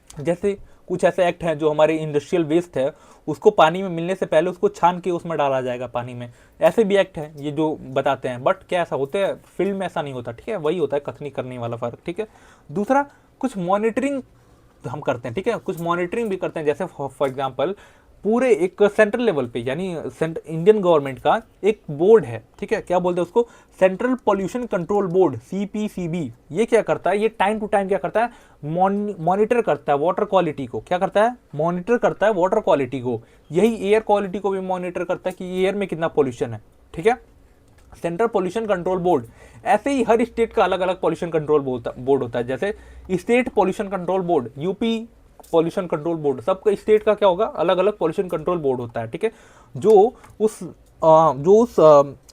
[SPEAKER 1] जैसे कुछ ऐसे एक्ट हैं जो हमारे इंडस्ट्रियल वेस्ट है उसको पानी में मिलने से पहले उसको छान के उसमें डाला जाएगा पानी में, ऐसे भी एक्ट हैं ये जो बताते हैं। बट क्या ऐसा होता है, फील्ड में ऐसा नहीं होता, ठीक है, वही होता है कथनी करने वाला फर्क, ठीक है। दूसरा, कुछ मॉनिटरिंग हम करते हैं, ठीक है, कुछ मॉनिटरिंग भी करते हैं। जैसे फॉर एग्जांपल पूरे एक सेंट्रल लेवल पे, यानी इंडियन गवर्नमेंट का एक बोर्ड है, ठीक है, क्या बोलते हैं उसको, central pollution control board, CPCB. ये क्या करता है, ये टाइम टू टाइम क्या करता है, मॉनिटर करता है वाटर क्वालिटी को, क्या करता है, मॉनिटर करता है वाटर क्वालिटी को। यही एयर क्वालिटी को भी मॉनिटर करता है कि एयर में कितना पॉल्यूशन है, ठीक है, सेंट्रल पॉल्यूशन कंट्रोल बोर्ड। ऐसे ही हर स्टेट का अलग अलग पॉल्यूशन कंट्रोल बोर्ड होता है। जैसे state pollution control board, UP pollution control board, सबका स्टेट का क्या होगा, अलग अलग पॉल्यूशन कंट्रोल बोर्ड होता है, ठीक है। जो उस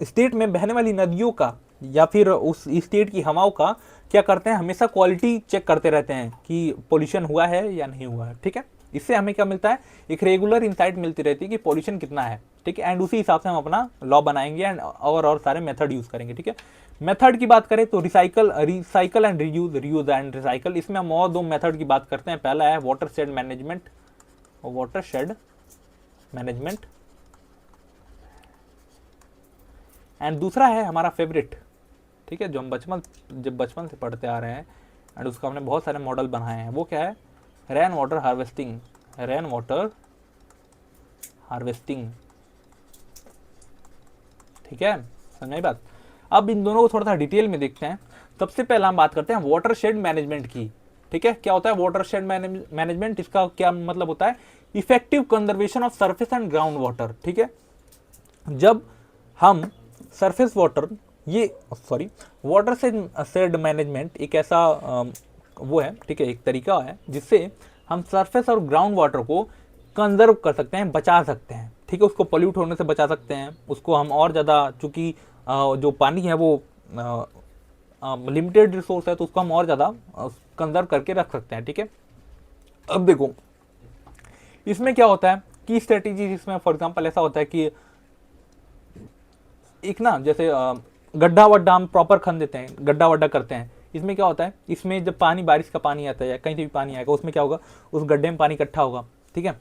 [SPEAKER 1] स्टेट में बहने वाली नदियों का या फिर उस स्टेट की हवाओं का क्या करते हैं, हमेशा क्वालिटी चेक करते रहते हैं कि पॉल्यूशन हुआ है या नहीं हुआ है, ठीक है। इससे हमें क्या मिलता है, एक रेगुलर इंसाइट मिलती रहती है कि पॉल्यूशन कितना है, ठीक है, एंड उसी हिसाब से हम अपना लॉ बनाएंगे एंड और सारे मेथड यूज करेंगे, ठीक है। मेथड की बात करें तो recycle and reuse and recycle. इसमें हम और 2 मेथड की बात करते हैं। पहला है वाटर शेड मैनेजमेंट एंड दूसरा है हमारा फेवरेट, ठीक है, जो हम बचपन से पढ़ते आ रहे हैं एंड उसका हमने बहुत सारे मॉडल बनाए हैं, वो क्या है, रेन वाटर हार्वेस्टिंग, ठीक है, समझ बात। अब इन दोनों को थोड़ा सा डिटेल में देखते हैं। सबसे पहले हम बात करते हैं वाटर शेड मैनेजमेंट की, ठीक है। क्या होता है वाटर शेड मैनेजमेंट, इसका क्या मतलब होता है, effective conservation of surface and ground water, ठीक है। जब हम surface water, water shade management एक ऐसा वो है, ठीक है, एक तरीका है जिससे हम सरफेस और ग्राउंड वाटर को कंजर्व कर सकते हैं, बचा सकते हैं, ठीक है, उसको पोल्यूट होने से बचा सकते हैं। उसको हम और ज़्यादा, चूँकि जो पानी है वो लिमिटेड रिसोर्स है, तो उसको हम और ज़्यादा कंजर्व करके रख सकते हैं, ठीक है। अब देखो इसमें क्या होता है की स्ट्रेटेजी इसमें फॉर एग्जांपल ऐसा होता है कि एक ना जैसे गड्ढा वड्ढा हम प्रॉपर खन देते हैं, गड्ढा वड्ढा करते हैं। इसमें क्या होता है, इसमें जब पानी बारिश का पानी आता है या कहीं से भी पानी आएगा, उसमें क्या होगा, उस गड्ढे में पानी इकट्ठा होगा, ठीक है।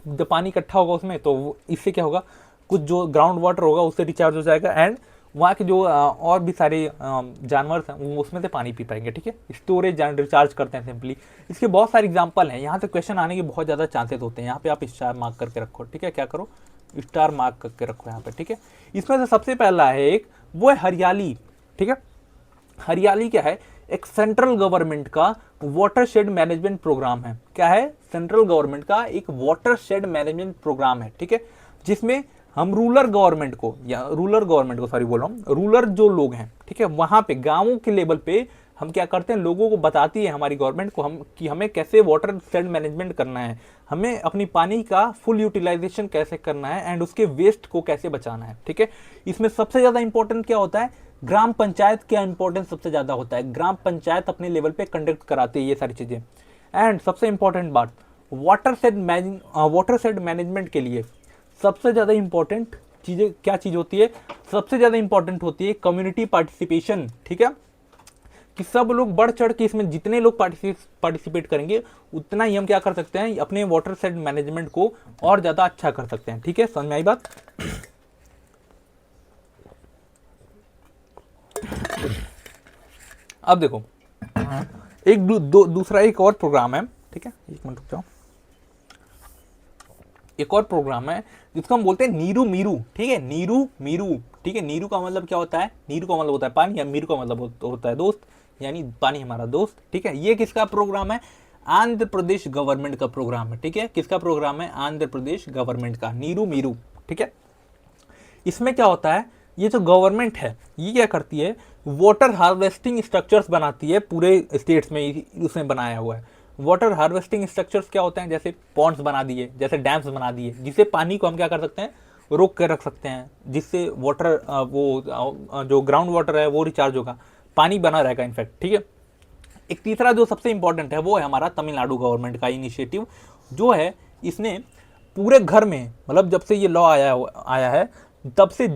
[SPEAKER 1] जब पानी इकट्ठा होगा उसमें, तो इससे क्या होगा, कुछ जो ग्राउंड वाटर होगा उससे रिचार्ज हो जाएगा, एंड वहाँ के जो और भी सारे जानवर हैं वो उसमें से पानी पी पाएंगे, ठीक है। स्टोरेज एंड रिचार्ज करते हैं सिंपली। इसके बहुत सारे एग्जांपल हैं, यहाँ से क्वेश्चन आने के बहुत ज़्यादा चांसेस होते हैं। यहाँ पे आप स्टार मार्क करके रखो, ठीक है। क्या करो, स्टार मार्क करके रखो यहाँ पे, ठीक है। इसमें से सबसे पहला है एक, वो है हरियाली, ठीक है। हरियाली क्या है, एक सेंट्रल गवर्नमेंट का वाटरशेड मैनेजमेंट प्रोग्राम है। क्या है, सेंट्रल गवर्नमेंट का एक वाटरशेड मैनेजमेंट प्रोग्राम है, ठीक है, जिसमें हम रूरल गवर्नमेंट को सॉरी बोल रहा हूँ, रूरल जो लोग हैं, ठीक है, वहां पे गांवों के लेवल पे हम क्या करते हैं, लोगों को बताती है हमारी गवर्नमेंट को हम कि हमें कैसे वाटर शेड मैनेजमेंट करना है, हमें अपनी पानी का फुल यूटिलाइजेशन कैसे करना है, एंड उसके वेस्ट को कैसे बचाना है, ठीक है। इसमें सबसे ज्यादा इंपॉर्टेंट क्या होता है, ग्राम पंचायत का इंपॉर्टेंस सबसे ज्यादा होता है। ग्राम पंचायत अपने लेवल पे कंडक्ट कराती है ये सारी चीजें। एंड सबसे इंपॉर्टेंट बात, वाटर शेड मैनेजमेंट के लिए सबसे ज्यादा इंपॉर्टेंट चीजें क्या चीज होती है, सबसे ज्यादा इंपॉर्टेंट होती है कम्युनिटी पार्टिसिपेशन, ठीक है, कि सब लोग बढ़ चढ़ के इसमें जितने लोग पार्टिसिपेट करेंगे उतना ही हम क्या कर सकते हैं, अपने वाटर शेड मैनेजमेंट को और ज्यादा अच्छा कर सकते हैं, ठीक है। समझ में आई बात। अब देखो एक दूसरा एक और प्रोग्राम है, ठीक है, एक मिनट रुक जाओ। एक और प्रोग्राम है जिसको हम बोलते हैं नीरू मीरू, ठीक है, नीरू मीरू, ठीक है। नीरू का मतलब क्या होता है, नीरू का मतलब होता है पानी, या मीरू का मतलब होता है दोस्त, यानी पानी हमारा दोस्त, ठीक है। ये किसका प्रोग्राम है, आंध्र प्रदेश गवर्नमेंट का प्रोग्राम है, ठीक है। किसका प्रोग्राम है, आंध्र प्रदेश गवर्नमेंट का, नीरू मीरू, ठीक है। इसमें क्या होता है, ये जो गवर्नमेंट है ये क्या करती है, वाटर हार्वेस्टिंग स्ट्रक्चर्स बनाती है पूरे स्टेट्स में, उसने बनाया हुआ है। वाटर हार्वेस्टिंग स्ट्रक्चर्स क्या होते हैं, जैसे पॉन्ड्स बना दिए, जैसे डैम्स बना दिए, जिससे पानी को हम क्या कर सकते हैं, रोक कर रख सकते हैं, जिससे वाटर वो जो ग्राउंड वाटर है वो रिचार्ज होगा, पानी बना रहेगा इनफैक्ट, ठीक है। एक तीसरा जो सबसे इंपॉर्टेंट है वो है हमारा तमिलनाडु गवर्नमेंट का इनिशिएटिव, जो है इसने पूरे घर में, मतलब जब से ये लॉ आया है तब से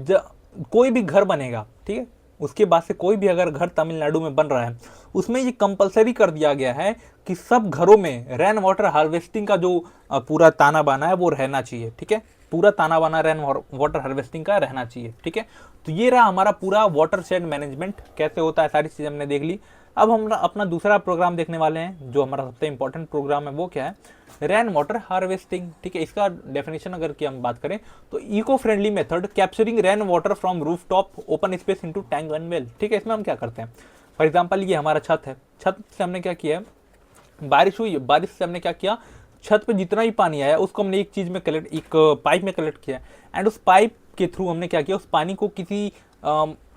[SPEAKER 1] कोई भी घर बनेगा, ठीक है, उसके बाद से कोई भी अगर घर तमिलनाडु में बन रहा है उसमें ये कंपलसरी कर दिया गया है कि सब घरों में रेन वाटर हार्वेस्टिंग का जो पूरा ताना बाना है वो रहना चाहिए, ठीक है। पूरा ताना बाना रेन वाटर हार्वेस्टिंग का रहना चाहिए, ठीक है। तो ये रहा हमारा पूरा वाटर शेड मैनेजमेंट कैसे होता है, सारी चीजें हमने देख ली। अब हम अपना दूसरा प्रोग्राम देखने वाले हैं, जो हमारा सबसे इंपॉर्टेंट प्रोग्राम है वो क्या है, रेन वाटर हार्वेस्टिंग, ठीक है। इसका डेफिनेशन अगर की हम बात करें तो eco friendly method capturing rain water from roof top open space into tank and well, ठीक है। इसमें हम क्या करते हैं, फॉर एग्जांपल ये हमारा छत है, छत से हमने क्या किया है, बारिश हुई, बारिश से हमने क्या किया, छत पे जितना भी पानी आया उसको हमने एक चीज में कलेक्ट, एक पाइप में कलेक्ट किया, एंड उस पाइप के थ्रू हमने क्या किया, उस पानी को किसी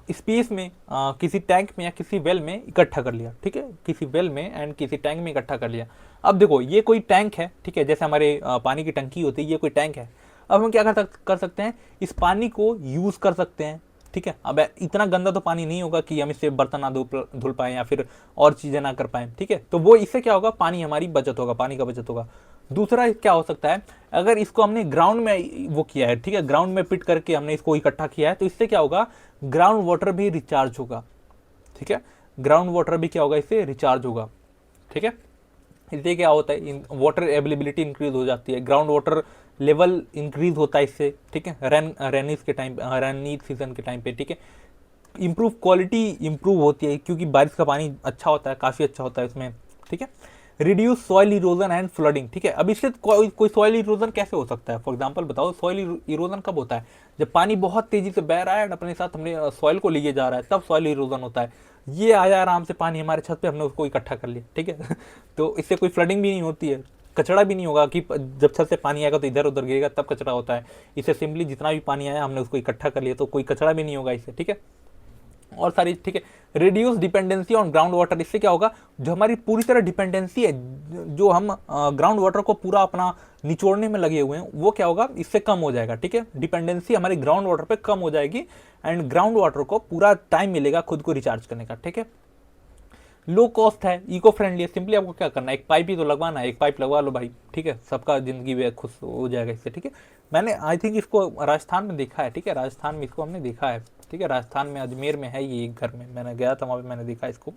[SPEAKER 1] स्पेस में, किसी टैंक में या किसी वेल में इकट्ठा कर लिया, ठीक है, किसी वेल में एंड किसी टैंक में इकट्ठा कर लिया। अब देखो ये कोई टैंक है, ठीक है, जैसे हमारे पानी की टंकी होती है, ये कोई टैंक है। अब हम क्या कर सकते हैं, इस पानी को यूज कर सकते हैं, ठीक है। अब इतना गंदा तो पानी नहीं होगा कि हम इससे बर्तन ना धुल पाए या फिर और चीजें ना कर पाए, ठीक है। तो वो इससे क्या होगा, पानी हमारी बचत होगा, पानी का बचत होगा। दूसरा क्या हो सकता है, अगर इसको हमने ग्राउंड में वो किया है, ठीक है, ग्राउंड में पिट करके हमने इसको इकट्ठा किया है, तो इससे क्या होगा, ग्राउंड वाटर भी रिचार्ज होगा, ठीक है। ग्राउंड वाटर भी क्या होगा, इससे रिचार्ज होगा, ठीक है। इससे क्या होता है, वाटर अवेलेबिलिटी इंक्रीज हो जाती है, ग्राउंड वाटर लेवल इंक्रीज होता है इससे, ठीक है, रेनी सीजन के टाइम पे, ठीक है। इंप्रूव क्वालिटी इंप्रूव होती है क्योंकि बारिश का पानी अच्छा होता है, काफी अच्छा होता है इसमें, ठीक है। Reduce soil erosion and flooding, ठीक है। अब इससे कोई सॉइल इरोजन कैसे हो सकता है, फॉर एग्जांपल बताओ, सॉइल इरोजन कब होता है, जब पानी बहुत तेजी से बह रहा है अपने साथ हमने सॉइल को लिए जा रहा है, तब सॉइल इरोजन होता है। ये आया आराम से पानी हमारे छत पे, हमने उसको इकट्ठा कर लिया, ठीक है। तो इससे कोई फ्लडिंग भी नहीं होती है, कचरा भी नहीं होगा कि जब छत से पानी आएगा तो इधर उधर गिरेगा तब कचरा होता है। इससे सिंपली जितना भी पानी आया हमने उसको इकट्ठा कर लिया, तो कोई कचरा भी नहीं होगा इससे, ठीक है। और सारी, ठीक है। Reduce dependency on ground water, इससे क्या होगा, जो हमारी पूरी तरह डिपेंडेंसी है, जो हम ग्राउंड वाटर को पूरा अपना निचोड़ने में लगे हुए हैं, वो क्या होगा, इससे कम हो जाएगा, ठीक है। डिपेंडेंसी हमारी ग्राउंड वाटर पे कम हो जाएगी, एंड ग्राउंड वाटर को पूरा टाइम मिलेगा खुद को रिचार्ज करने का, ठीक है। लो कॉस्ट है, इको फ्रेंडली है। सिंपली आपको क्या करना है, एक पाइप ही तो लगवाना है, एक पाइप लगवा लो भाई, ठीक है, सबका जिंदगी भी खुश हो जाएगा इससे, ठीक है। मैंने आई थिंक इसको राजस्थान में देखा है, ठीक है, राजस्थान में इसको हमने देखा है, ठीक है, राजस्थान में अजमेर में है ये एक घर में, मैंने गया था वहाँ पे, मैंने देखा इसको,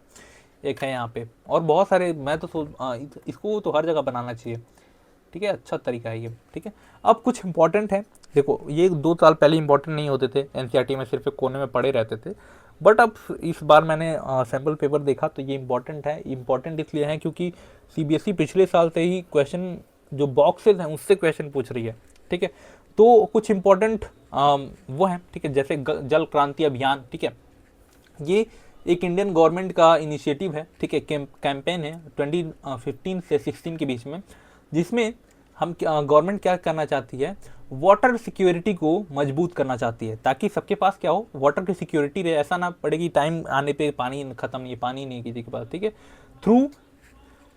[SPEAKER 1] एक है यहाँ पे, और बहुत सारे, मैं तो सोच इसको तो हर जगह बनाना चाहिए, ठीक है, अच्छा तरीका है ये, ठीक है। अब कुछ इंपॉर्टेंट है, देखो ये 2 साल पहले इंपॉर्टेंट नहीं होते थे एनसीईआरटी में, सिर्फ एक कोने में पड़े रहते थे, बट अब इस बार मैंने सैम्पल पेपर देखा तो ये इंपॉर्टेंट है। इंपॉर्टेंट इसलिए है क्योंकि सीबीएसई पिछले साल से ही क्वेश्चन जो बॉक्सेस हैं उससे क्वेश्चन पूछ रही है, ठीक है। तो कुछ इंपॉर्टेंट वो है, ठीक है, जैसे जल क्रांति अभियान, ठीक है, ये एक इंडियन गवर्नमेंट का इनिशिएटिव है, ठीक है, कैंपेन है 2015 से 16 के बीच में, जिसमें हम गवर्नमेंट क्या करना चाहती है, वाटर सिक्योरिटी को मजबूत करना चाहती है, ताकि सबके पास क्या हो, वाटर की सिक्योरिटी रहे, ऐसा ना पड़े कि टाइम आने पे पानी खत्म नहीं है, पानी नहीं है किसी के पास, ठीक है। थ्रू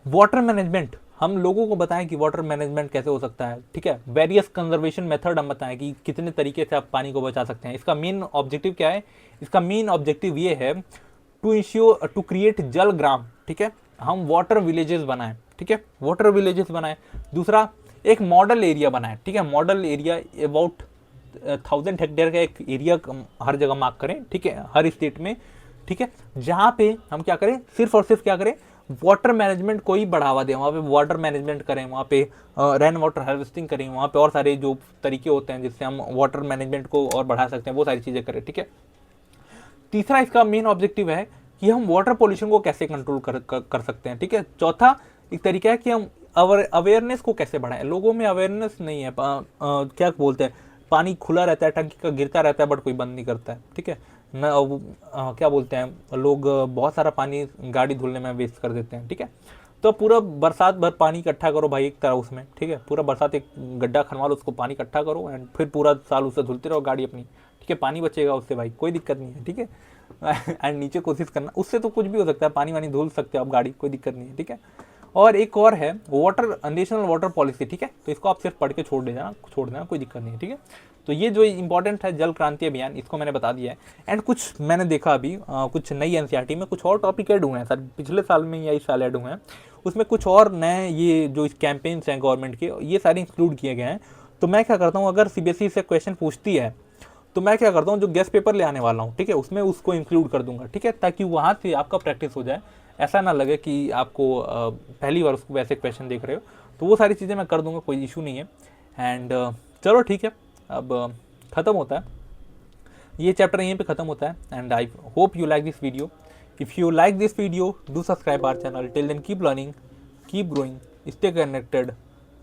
[SPEAKER 1] वाटर मैनेजमेंट हम लोगों को बताएं कि वाटर मैनेजमेंट कैसे हो सकता है, ठीक है, वेरियस कंजर्वेशन मेथड हम बताएं कि कितने तरीके से आप पानी को बचा सकते हैं। इसका मेन ऑब्जेक्टिव क्या है, इसका मेन ऑब्जेक्टिव ये है टू इंश्योर टू क्रिएट जल ग्राम, ठीक है, हम वाटर विलेजेस बनाएं, ठीक है, वाटर विलेजेस बनाएं। दूसरा, एक मॉडल एरिया बनाएं, ठीक है, मॉडल एरिया अबाउट 1000 हेक्टेयर का एक एरिया हर जगह मार्क करें, ठीक है, हर स्टेट में, ठीक है, जहाँ पे हम क्या करें, सिर्फ और सिर्फ क्या करें, वाटर मैनेजमेंट को ही बढ़ावा दें, वहाँ पे वाटर मैनेजमेंट करें, वहाँ पे रेन वाटर हार्वेस्टिंग करें, वहाँ पे और सारे जो तरीके होते हैं जिससे हम वाटर मैनेजमेंट को और बढ़ा सकते हैं, वो सारी चीज़ें करें, ठीक है। तीसरा, इसका मेन ऑब्जेक्टिव है कि हम वाटर पोल्यूशन को कैसे कंट्रोल कर सकते हैं, ठीक है। चौथा एक तरीका है कि हम अवेयरनेस को कैसे बढ़ाएं, लोगों में अवेयरनेस नहीं है, क्या बोलते हैं, पानी खुला रहता है, टंकी का गिरता रहता है, बट कोई बंद नहीं करता है, ठीक है न, क्या बोलते हैं लोग, बहुत सारा पानी गाड़ी धुलने में वेस्ट कर देते हैं, ठीक है। तो पूरा बरसात भर पानी इकट्ठा करो भाई एक तरह उसमें, ठीक है, पूरा बरसात एक गड्ढा खनवा लो, उसको पानी इकट्ठा करो एंड फिर पूरा साल उससे धुलते रहो गाड़ी अपनी, ठीक है, पानी बचेगा उससे भाई, कोई दिक्कत नहीं है, ठीक है। एंड नीचे कोशिश करना, उससे तो कुछ भी हो सकता है, पानी वानी धुल सकते हो आप गाड़ी, कोई दिक्कत नहीं है, ठीक है। और एक और है वाटर नेशनल वाटर पॉलिसी, ठीक है, तो इसको आप सिर्फ पढ़ के छोड़ देना, कोई दिक्कत नहीं है, ठीक है। तो ये जो इंपॉर्टेंट है जल क्रांति अभियान, इसको मैंने बता दिया है। एंड कुछ मैंने देखा अभी कुछ नई एनसीईआरटी में कुछ और टॉपिक ऐड हुए हैं सर, पिछले साल में या इस साल ऐड हुए हैं, उसमें कुछ और नए ये जो इस कैंपेन्स हैं गवर्नमेंट के, ये सारे इंक्लूड किए गए हैं। तो मैं क्या करता हूँ, अगर सीबीएसई से क्वेश्चन पूछती है तो मैं क्या करता हूँ, जो गेस्ट पेपर ले आने वाला हूँ, ठीक है, उसमें उसको इंक्लूड कर दूंगा, ठीक है, ताकि वहाँ से आपका प्रैक्टिस हो जाए, ऐसा ना लगे कि आपको पहली बार उसको वैसे क्वेश्चन देख रहे हो। तो वो सारी चीज़ें मैं कर दूंगा, कोई इशू नहीं है। एंड चलो ठीक है, अब ख़त्म होता है ये चैप्टर, यहीं पे ख़त्म होता है। And I hope you like this video. If you like this video, do subscribe our channel. Till then keep learning, keep growing, stay connected,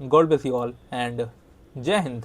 [SPEAKER 1] God bless you all and जय हिंद।